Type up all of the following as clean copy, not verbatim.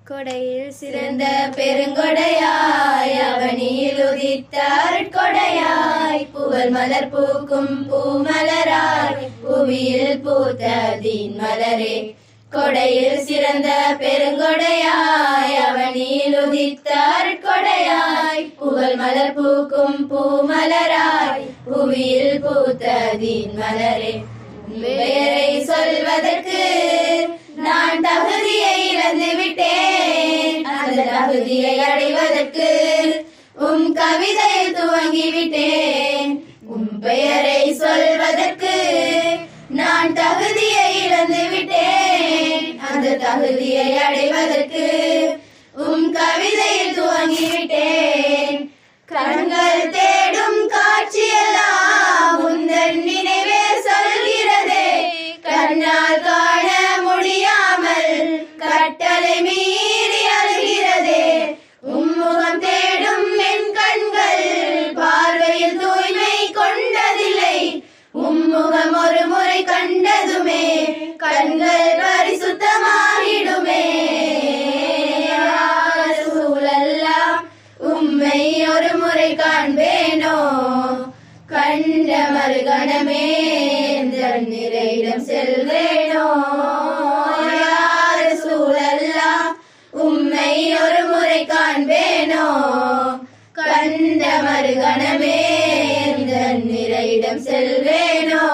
கொடையில் சிறந்த பெருங்கொடையாய் அவனியில் உதித்த அருட்கொடையாய் புகழ் மலர் பூக்கும் பூமலராய் புவியில் பூத்ததின் மலரே. கொடையில் சிறந்த பெருங்கொடையாய் அவனியில் உதித்த அருட்கொடையாய் புகழ் மலர் பூக்கும் பூமலராய் புவியில் பூத்ததின் மலரே. பெயரை சொல்வதற்கு நான் தகுதியை இழந்து விட்டேன், அந்த தகுதியை அடைவதற்கு கவிதையில் துவங்கி விட்டேன். பெயரை சொல்வதற்கு நான் தகுதியை இழந்து விட்டேன், அந்த தகுதியை அடைவதற்கு கவிதையில் துவங்கி விட்டேன். கண்கள் தேடும் காட்சியெல்லாம் உந்தன் நினைவே சொல்கிறதே, கண்ணால் காண முடியாமல் கட்டளை மீறி அழுகிறதே. உம்முகம் தேடும் என் கண்கள் பார்வையில் தூய்மை கொண்டதில்லை, உம்முகம் ஒரு முறை கண்டதுமே கண்கள் பரிசுத்தமாகிடுமே. சூழல்லாம் உம்மை ஒரு முறை காண்பேனோ, கண்ட மறுகணமே நிறையிடம் செல்வேனோ. யார் சூழல்லாம் உம்மை ஒரு முறை காண்பேனோ, கண்ட மறுகணமே நிறையிடம் செல்வேனோ.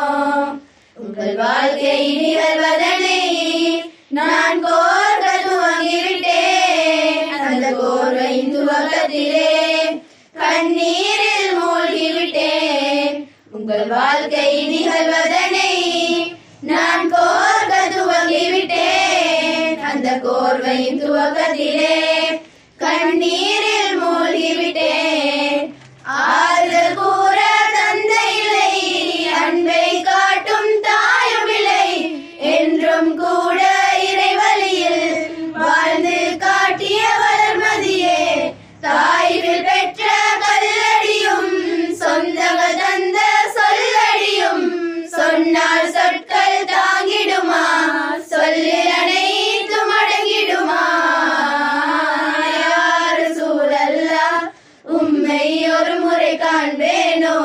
உங்கள் வாழ்க்கை நிகழ்வதனை நான் கோர்க்க துவங்கிவிட்டேன், அந்த கோர்வையின் துவக்கத்திலே கண்ணீரில் மூழ்கிவிட்டேன். உங்கள் வாழ்க்கை நிகழ்வதனை நான் கோர்க்க துவங்கிவிட்டேன், அந்த கோர்வையின் துவக்கத்திலே கண்ணீரில் மூழ்கிவிட்டேன். ஆறுதல் கூற தந்தை இல்லை, அன்பை காட்டும் தாயும் இல்லை, என்றும் கூட இறைவழியில் வாழ்ந்து காட்டிய வளர்மதியே. தாய்வில் பெற்ற கல்லடியும் சொந்தங்கள் தந்த சொல்லடியும் சொன்னால் சொற்கள் தாங்கிடுமா, சொல்லில் அனைத்தும் அடங்கிடுமா. யார் சூழல்லாம் உம்மை ஒரு முறை காண்பேனோ,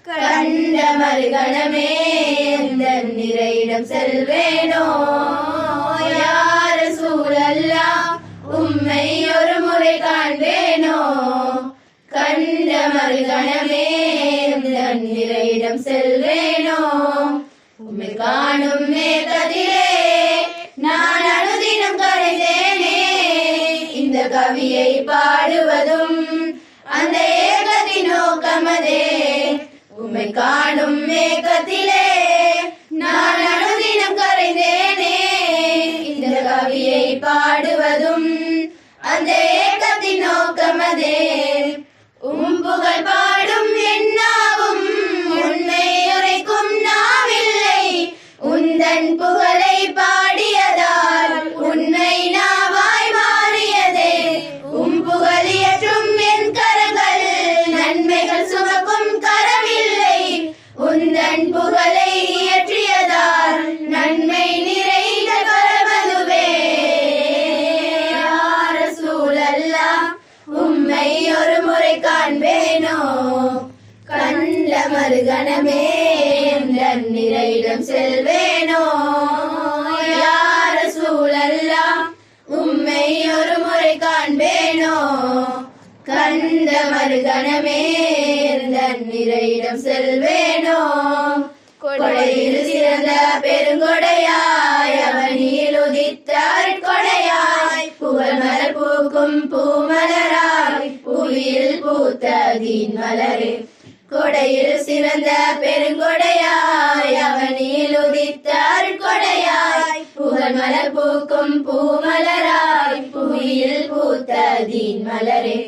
கண்ட மறுகணமே நிறையிடம் செல்வேனோ. யார் சூழல்லாம் உம்மை ஒரு முறை காண்பேனோ, கண்ட மறுகணமே நிறையிடம் செல்வேனோ. உம்மை காணும் மேகத்திலே நான் அனுதினம் கரைந்தேனே, இந்த கவியை பாடுவதும் அந்த ஏகத்தின் நோக்கமதே. உம்மை காணும் மேகத்திலே நான் அனுதினம் கரைந்தேனே, இந்த கவியை பாடுவதும் அந்த ஏகத்தின் நோக்கமதே. புகழ் பாடும் என்னாவும் உன்னை உரைக்கும் நாவில்லை, உந்தன் புகழை பாடியதால் உன்னை நாவாய் மாறியதே. புகழியற்றும் என் கரங்கள் நன்மைகள் சுமக்கும் கரமில்லை, உந்தன் புகழை இயற்றியதால் நன்மை நிறைந்த கரமதுவே. யார் சூழல்லாம் உம்மை ஒரு முறை காண்பேனோ, கண்ட மறுகணமே நிறையிடம் செல்வேனோ. யார் சூழல்லாம் உம்மை ஒரு முறை காண்பேனோ, கண்ட மறுகணமே நிறையிடம் செல்வேனோ. கொடையில் சிறந்த பெருங்கொடையாய் அவனியில் உதித்த அருட்கொடையாய் புகழ் மலர் பூக்கும் பூமலராய் புவியில் பூத்ததின் மலரே. கொடையில் சிறந்த பெருங்கொடையாய் அவனியில் உதித்த அருட்கொடையாய் புகழ் மலர் பூக்கும் பூமலராய் புவியில் பூத்ததின் மலரே.